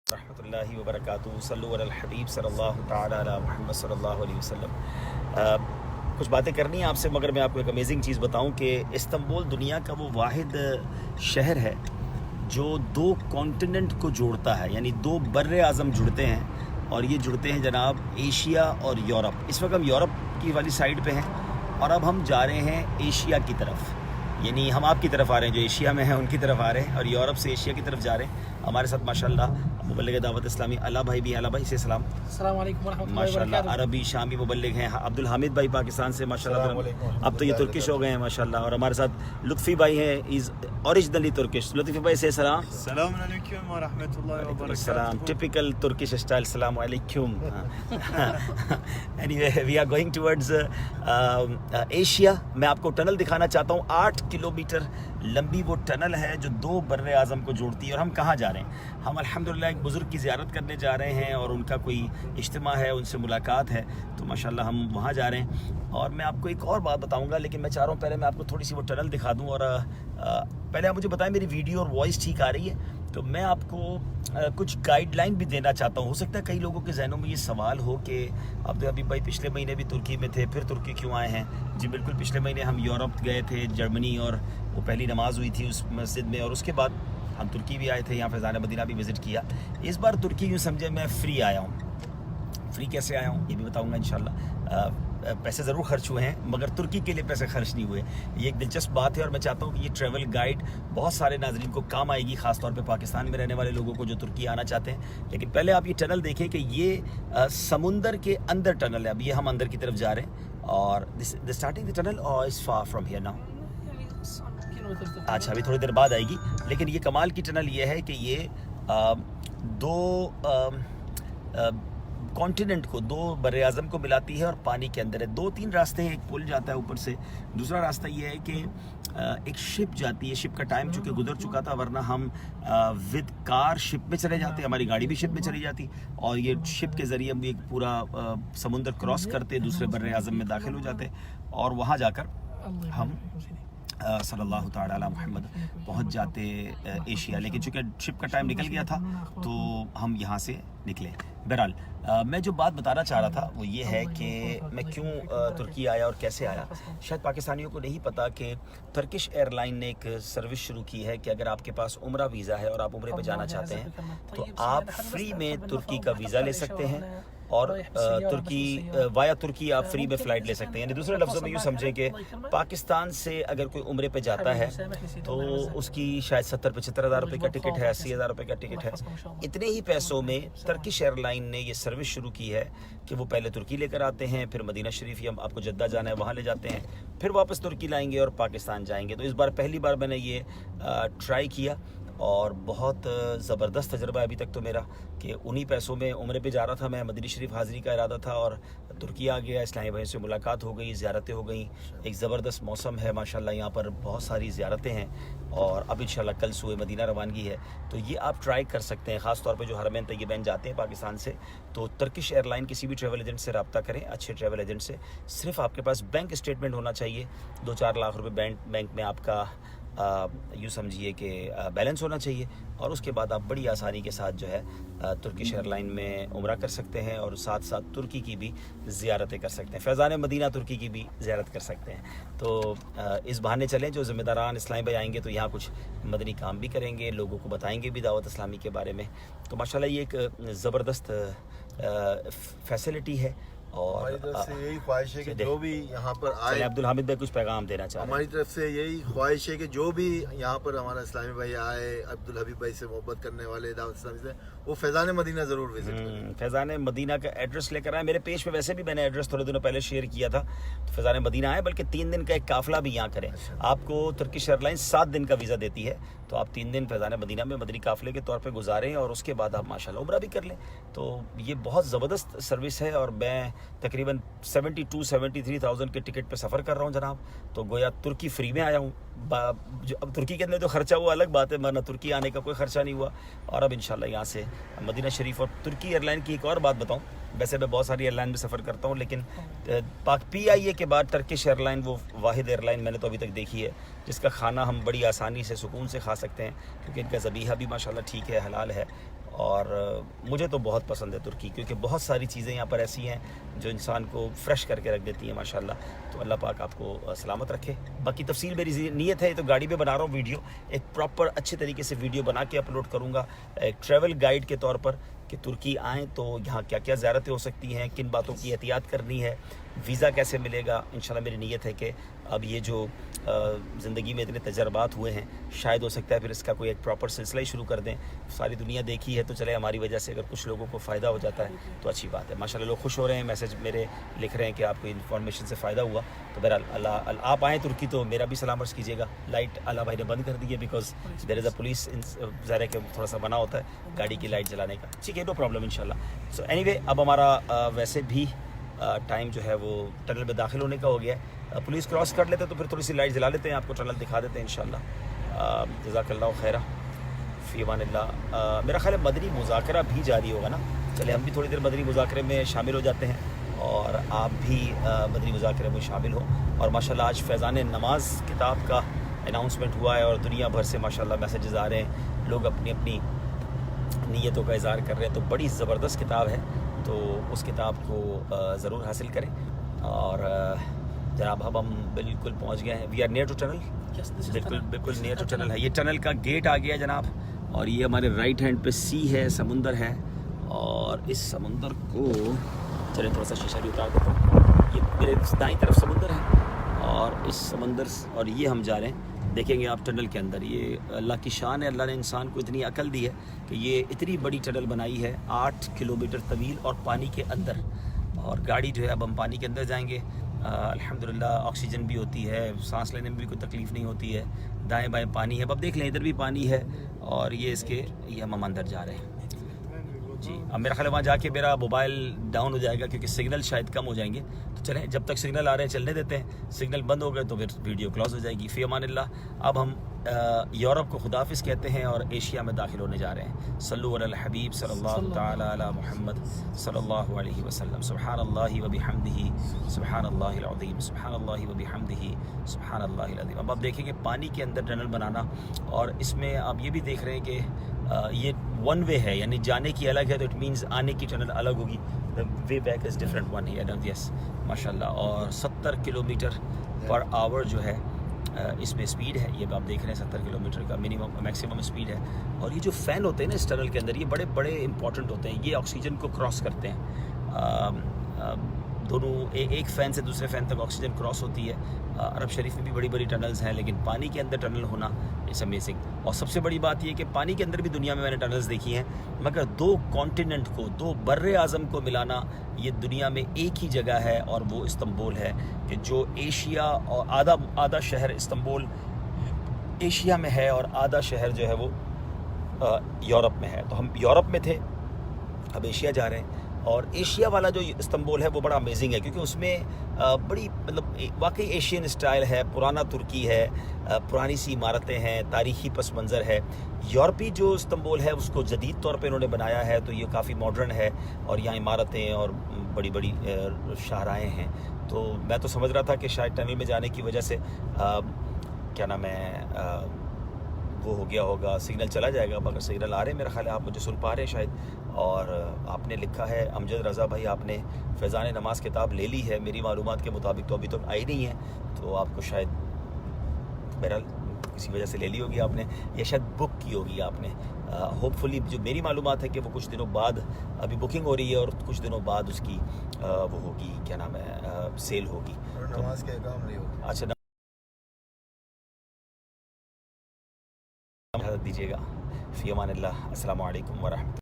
رحمۃ اللہ وبرکاتہ صلو علی الحبیب صلی اللہ تعالی علی محمد صلی اللہ علیہ وسلم۔ کچھ باتیں کرنی ہیں آپ سے، مگر میں آپ کو ایک امیزنگ چیز بتاؤں کہ استنبول دنیا کا وہ واحد شہر ہے جو دو کانٹیننٹ کو جوڑتا ہے، یعنی دو بر اعظم جڑتے ہیں، اور یہ جڑتے ہیں جناب ایشیا اور یورپ۔ اس وقت ہم یورپ کی والی سائڈ پہ ہیں اور اب ہم جا رہے ہیں ایشیا کی طرف، یعنی ہم آپ کی طرف آ رہے ہیں، جو ایشیا میں ہیں ان کی طرف آ رہے ہیں، اور یورپ سے ایشیا کی طرف جا رہے ہیں۔ ہمارے ساتھ ماشاءاللہ مبلغ دعوت اسلامی علا بھائی بھی ہیں۔ علا بھائی سے سلام۔ السلام علیکم ورحمۃ اللہ ماشاءاللہ وبرکاتہ۔ عربی شامی مبلغ ہیں عبد الحامد بھائی پاکستان سے ماشاءاللہ، اب تو یہ ترکش ہو گئے ہیں ماشاءاللہ، اور ہمارے ساتھ لطفی بھائی ہیں، از اوریجنلی ترکش۔ لطفی بھائی سے سلام۔ السلام علیکم ورحمۃ اللہ وبرکاتہ۔ السلام، ٹپیکل ترکش اسٹائل، السلام علیکم۔ Anyway are going towards Asia. میں آپ کو ٹنل دکھانا چاہتا ہوں، 8 کلومیٹر لمبی وہ ٹنل ہے جو دو بر اعظم کو جوڑتی ہے۔ اور ہم کہاں جا رہے ہیں؟ ہم الحمدللہ ایک بزرگ کی زیارت کرنے جا رہے ہیں، اور ان کا کوئی اجتماع ہے، ان سے ملاقات ہے، تو ماشاءاللہ ہم وہاں جا رہے ہیں۔ اور میں آپ کو ایک اور بات بتاؤں گا، لیکن میں چاہ رہا ہوں پہلے میں آپ کو تھوڑی سی وہ ٹنل دکھا دوں، اور پہلے آپ مجھے بتائیں میری ویڈیو اور وائس ٹھیک آ رہی ہے؟ تو میں آپ کو کچھ گائیڈ لائن بھی دینا چاہتا ہوں۔ ہو سکتا ہے کئی لوگوں کے ذہنوں میں یہ سوال ہو کہ عبدالحبیب بھائی پچھلے مہینے بھی ترکی میں تھے، پھر ترکی کیوں آئے ہیں؟ جی بالکل، پچھلے مہینے ہم یورپ گئے تھے، جرمنی، اور وہ پہلی نماز ہوئی تھی اس مسجد میں، اور اس کے بعد ہم ترکی بھی آئے تھے، یہاں فیضان مدینہ بھی وزٹ کیا۔ اس بار ترکی یوں سمجھے میں فری آیا ہوں۔ فری کیسے آیا ہوں یہ بھی بتاؤں گا انشاءاللہ۔ پیسے ضرور خرچ ہوئے ہیں، مگر ترکی کے لیے پیسے خرچ نہیں ہوئے۔ یہ ایک دلچسپ بات ہے، اور میں چاہتا ہوں کہ یہ ٹریول گائیڈ بہت سارے ناظرین کو کام آئے گی، خاص طور پہ پاکستان میں رہنے والے لوگوں کو جو ترکی آنا چاہتے ہیں۔ لیکن پہلے آپ یہ ٹنل دیکھیں کہ یہ سمندر کے اندر ٹنل ہے۔ اب یہ ہم اندر کی طرف جا رہے ہیں، اور the starting the tunnel or is far from here now؟ اچھا، ابھی تھوڑی دیر بعد آئے گی۔ لیکن یہ کمال کی ٹنل یہ ہے کہ یہ دو کانٹیننٹ کو، دو بر اعظم کو ملاتی ہے، اور پانی کے اندر ہے۔ 2-3 راستے ہیں، ایک پل جاتا ہے اوپر سے، دوسرا راستہ یہ ہے کہ ایک شپ جاتی ہے۔ شپ کا ٹائم چونکہ گزر چکا تھا، ورنہ ہم ود کار شپ میں چلے جاتے، ہماری گاڑی بھی شپ میں چلی جاتی، اور یہ شپ کے ذریعے ہم ایک پورا سمندر کراس کرتے دوسرے بر اعظم میں داخل ہو جاتے، اور وہاں جا کر ہم صلی اللہ تعالی علی محمد پہنچ جاتے ایشیا۔ لیکن چونکہ شپ کا ٹائم نکل گیا تھا تو ہم یہاں سے نکلے۔ بہرحال میں جو بات بتانا چاہ رہا تھا وہ یہ ہے کہ میں کیوں ترکی آیا اور کیسے آیا۔ شاید پاکستانیوں کو نہیں پتا کہ ترکش ایئر لائن نے ایک سروس شروع کی ہے کہ اگر آپ کے پاس عمرہ ویزا ہے اور آپ عمرے پہ جانا چاہتے ہیں تو آپ فری میں ترکی کا ویزا لے سکتے ہیں، اور وایا ترکی آپ فری میں فلائٹ لے سکتے ہیں۔ یعنی دوسرے لفظوں میں یوں سمجھیں کہ پاکستان سے اگر کوئی عمرے پہ جاتا ہے تو اس کی شاید 70-75 ہزار روپے کا ٹکٹ ہے، 80 ہزار روپے کا ٹکٹ ہے۔ اتنے ہی پیسوں میں ترکش ایئر لائن نے یہ سروس شروع کی ہے کہ وہ پہلے ترکی لے کر آتے ہیں، پھر مدینہ شریف، یا آپ کو جدہ جانا ہے وہاں لے جاتے ہیں، پھر واپس ترکی لائیں گے اور پاکستان جائیں گے۔ تو اس بار پہلی بار میں نے یہ ٹرائی کیا، اور بہت زبردست تجربہ ابھی تک تو میرا، کہ انہی پیسوں میں عمرے پہ جا رہا تھا میں، مدینہ شریف حاضری کا ارادہ تھا، اور ترکی آ گیا، اسلامی بھائی سے ملاقات ہو گئی، زیارتیں ہو گئیں، ایک زبردست موسم ہے ماشاءاللہ، یہاں پر بہت ساری زیارتیں ہیں، اور اب انشاءاللہ کل سوئے مدینہ روانگی ہے۔ تو یہ آپ ٹرائی کر سکتے ہیں، خاص طور پہ جو حرمین طیبین جاتے ہیں پاکستان سے، تو ترکش ایئر لائن کسی بھی ٹریول ایجنٹ سے رابطہ کریں، اچھے ٹریول ایجنٹ سے۔ صرف آپ کے پاس بینک اسٹیٹمنٹ ہونا چاہیے، 2-4 لاکھ روپے بینک میں آپ کا یوں سمجھیے کہ بیلنس ہونا چاہیے، اور اس کے بعد آپ بڑی آسانی کے ساتھ جو ہے ترکش ایئر لائن میں عمرہ کر سکتے ہیں، اور ساتھ ساتھ ترکی کی بھی زیارتیں کر سکتے ہیں، فیضان مدینہ ترکی کی بھی زیارت کر سکتے ہیں۔ تو اس بہانے چلیں، جو ذمہ داران اسلامی بھائی آئیں گے تو یہاں کچھ مدنی کام بھی کریں گے، لوگوں کو بتائیں گے بھی دعوت اسلامی کے بارے میں۔ تو ماشاءاللہ یہ ایک زبردست فیسلٹی ہے، اور ہماری طرف سے یہی خواہش ہے کہ جو بھی یہاں پر آئے، عبدالحامد بھائی کچھ پیغام دینا چاہ رہے ہیں۔ ہماری طرف سے یہی خواہش ہے کہ جو بھی یہاں پر ہمارا اسلامی بھائی آئے، عبدالحبیب بھائی سے محبت کرنے والے، دعوت اسلامی سے، وہ فیضان مدینہ ضرور وزٹ کریں۔ فیضان مدینہ کا ایڈریس لے کر آئے، میرے پیج پہ ویسے بھی میں نے ایڈریس تھوڑے دنوں پہلے شیئر کیا تھا، تو فیضان مدینہ آئے، بلکہ 3 دن کا ایک قافلہ بھی یہاں کریں۔ آپ کو ترکش ایئر لائن 7 دن کا ویزا دیتی ہے، تو آپ 3 دن فیضان مدینہ میں مدنی قافلے کے طور پہ گزاریں، اور اس کے بعد آپ ماشاءاللہ عمرہ بھی کر لیں۔ تو یہ بہت زبردست سروس ہے، اور میں تقریباً 72-73 ہزار کے ٹکٹ پہ سفر کر رہا ہوں جناب، تو گویا ترکی فری میں آیا ہوں۔ جو اب ترکی کے اندر جو خرچہ وہ الگ بات ہے، ورنہ ترکی آنے کا کوئی خرچہ نہیں ہوا. اور اب انشاءاللہ یہاں سے مدینہ شریف. اور ترکی ایئر لائن کی ایک اور بات بتاؤں، ویسے میں بہت ساری ایئر لائن میں سفر کرتا ہوں، لیکن PIA کے بعد ٹرکش ایئر لائن وہ واحد ایئر لائن میں نے تو ابھی تک دیکھی ہے جس کا کھانا ہم بڑی آسانی سے سکون سے کھا سکتے ہیں، کیونکہ ان کا ذبیحہ بھی ماشاءاللہ ٹھیک ہے، حلال ہے. اور مجھے تو بہت پسند ہے ترکی، کیونکہ بہت ساری چیزیں یہاں پر ایسی ہیں جو انسان کو فریش کر کے رکھ دیتی ہیں ماشاءاللہ. تو اللہ پاک آپ کو سلامت رکھے. باقی تفصیل میری نیت ہے، تو گاڑی پہ بنا رہا ہوں ویڈیو، ایک پراپر اچھے طریقے سے ویڈیو بنا کے اپلوڈ کروں گا ایک ٹریول گائیڈ کے طور پر، کہ ترکی آئیں تو یہاں کیا کیا زیارتیں ہو سکتی ہیں، کن باتوں کی احتیاط کرنی ہے، ویزا کیسے ملے گا. انشاءاللہ میری نیت ہے کہ اب یہ جو زندگی میں اتنے تجربات ہوئے ہیں، شاید ہو سکتا ہے پھر اس کا کوئی ایک پراپر سلسلہ ہی شروع کر دیں. ساری دنیا دیکھی ہے تو چلے ہماری وجہ سے اگر کچھ لوگوں کو فائدہ ہو جاتا ہے تو اچھی بات ہے. ماشاءاللہ لوگ خوش ہو رہے ہیں، میسج میرے لکھ رہے ہیں کہ آپ کو انفارمیشن سے فائدہ ہوا. تو بہرحال اللہ آپ آئیں ترکی تو میرا بھی سلام عرض کیجیے گا. لائٹ اللہ بھائی نے بند کر دی ہے because there is a police, ظاہر ہے کہ تھوڑا سا منع ہوتا ہے گاڑی کی لائٹ جلانے کا. ٹھیک ہے، نو پرابلم انشاءاللہ. سو اینی وے اب ہمارا ویسے بھی ٹائم جو ہے وہ ٹنل میں داخل ہونے کا ہو گیا ہے. پولیس کراس کر لیتے تو پھر تھوڑی سی لائٹ جلا لیتے ہیں، آپ کو ٹنل دکھا دیتے ہیں انشاءاللہ. جزاک اللہ خیرہ، فی امان اللہ. میرا خیال ہے مدنی مذاکرہ بھی جاری ہوگا نا، چلے ہم بھی تھوڑی دیر مدنی مذاکرے میں شامل ہو جاتے ہیں اور آپ بھی مدنی مذاکرے میں شامل ہوں. اور ماشاءاللہ آج فیضان نماز کتاب کا اناؤنسمنٹ ہوا ہے اور دنیا بھر سے ماشاءاللہ میسیجز آ رہے ہیں، لوگ اپنی اپنی نیتوں کا اظہار کر رہے ہیں. تو بڑی زبردست کتاب ہے، تو اس کتاب کو ضرور حاصل کریں. اور جناب اب ہم بالکل پہنچ گئے ہیں، we are near to tunnel. بالکل نیئر ٹو ٹنل ہے. یہ ٹنل کا گیٹ آ گیا جناب، اور یہ ہمارے رائٹ ہینڈ پہ سی ہے، سمندر ہے. اور اس سمندر کو چلے تھوڑا سا شیشہ بھی اتار دیتا ہوں. یہ میرے دائیں طرف سمندر ہے اور اس سمندر اور یہ ہم جا رہے ہیں. دیکھیں گے آپ ٹنل کے اندر، یہ اللہ کی شان ہے، اللہ نے انسان کو اتنی عقل دی ہے کہ یہ اتنی بڑی ٹنل بنائی ہے، 8 کلومیٹر طویل اور پانی کے اندر. اور گاڑی جو ہے اب ہم پانی کے اندر جائیں گے. الحمدللہ آکسیجن بھی ہوتی ہے، سانس لینے میں بھی کوئی تکلیف نہیں ہوتی ہے. دائیں بائیں پانی ہے، اب دیکھ لیں ادھر بھی پانی ہے. اور یہ اس کے یہ ہم اندر جا رہے ہیں جی. اب میرا خیال ہے وہاں جا کے میرا موبائل ڈاؤن ہو جائے گا کیونکہ سگنل شاید کم ہو جائیں گے. تو چلیں جب تک سگنل آ رہے ہیں چلنے دیتے ہیں، سگنل بند ہو گئے تو پھر ویڈیو کلوز ہو جائے گی. فی امان اللہ. اب ہم یورپ کو خداحافظ کہتے ہیں اور ایشیا میں داخل ہونے جا رہے ہیں. صلو علی الحبیب صلی اللہ تعالی علی محمد صلی اللہ علیہ وسلم. سبحان اللہ و بحمدہ سبحان اللہ العظیم، سبحان اللہ و بحمدہ سبحان اللہ العظیم. اب آپ دیکھیں گے پانی کے اندر ٹنل بنانا، اور اس میں آپ یہ بھی دیکھ رہے ہیں کہ یہ ون وے ہے، یعنی جانے کی الگ ہے، تو اٹ مینز آنے کی ٹنل الگ ہوگی. Way back is different one ہے. یس ماشاء اللہ. اور 70 کلومیٹر پر آور جو ہے اس میں اسپیڈ ہے. یہ آپ دیکھ رہے ہیں 70 کلومیٹر کا میکسیمم اسپیڈ ہے. اور یہ جو فین ہوتے ہیں نا اس ٹنل کے اندر، یہ بڑے بڑے امپورٹنٹ ہوتے ہیں. یہ آکسیجن کو کراس کرتے ہیں. دونوں ایک فین سے دوسرے فین تک آکسیجن کراس ہوتی ہے. عرب شریف میں بھی بڑی بڑی ٹنلز ہیں، لیکن پانی کے اندر ٹنل ہونا اٹس امیزنگ. اور سب سے بڑی بات یہ کہ پانی کے اندر بھی دنیا میں نے ٹنلز دیکھی ہیں، مگر 2 کانٹیننٹ کو، 2 بر اعظم کو ملانا یہ دنیا میں ایک ہی جگہ ہے، اور وہ استنبول ہے. کہ جو ایشیا اور آدھا شہر استنبول ایشیا میں ہے اور آدھا شہر جو ہے وہ یورپ میں ہے. تو ہم یورپ میں تھے، اب ایشیا جا رہے ہیں. اور ایشیا والا جو استنبول ہے وہ بڑا امیزنگ ہے، کیونکہ اس میں بڑی مطلب واقعی ایشین اسٹائل ہے، پرانا ترکی ہے، پرانی سی عمارتیں ہیں، تاریخی پس منظر ہے. یورپی جو استنبول ہے اس کو جدید طور پہ انہوں نے بنایا ہے، تو یہ کافی ماڈرن ہے، اور یہاں عمارتیں اور بڑی بڑی شاہراہیں ہیں. تو میں تو سمجھ رہا تھا کہ شاید ٹنل میں جانے کی وجہ سے کیا نام ہے وہ ہو گیا ہوگا، سگنل چلا جائے گا، مگر سگنل آ رہے ہیں. میرا خیال ہے آپ مجھے سن پا رہے ہیں شاید. اور آپ نے لکھا ہے امجد رضا بھائی، آپ نے فیضان نماز کتاب لے لی ہے. میری معلومات کے مطابق تو ابھی تک آئی نہیں ہے، تو آپ کو شاید بہرحال کسی وجہ سے لے لی ہوگی آپ نے، یا شاید بک کی ہوگی آپ نے. ہوپ فلی جو میری معلومات ہے کہ وہ کچھ دنوں بعد ابھی بکنگ ہو رہی ہے، اور کچھ دنوں بعد اس کی وہ ہوگی، کیا نام ہے، سیل ہوگی. نماز کے احکام نہیں ہوگا. اچھا دیجیے گا. فی امان اللہ. السلام علیکم ورحمۃ اللہ.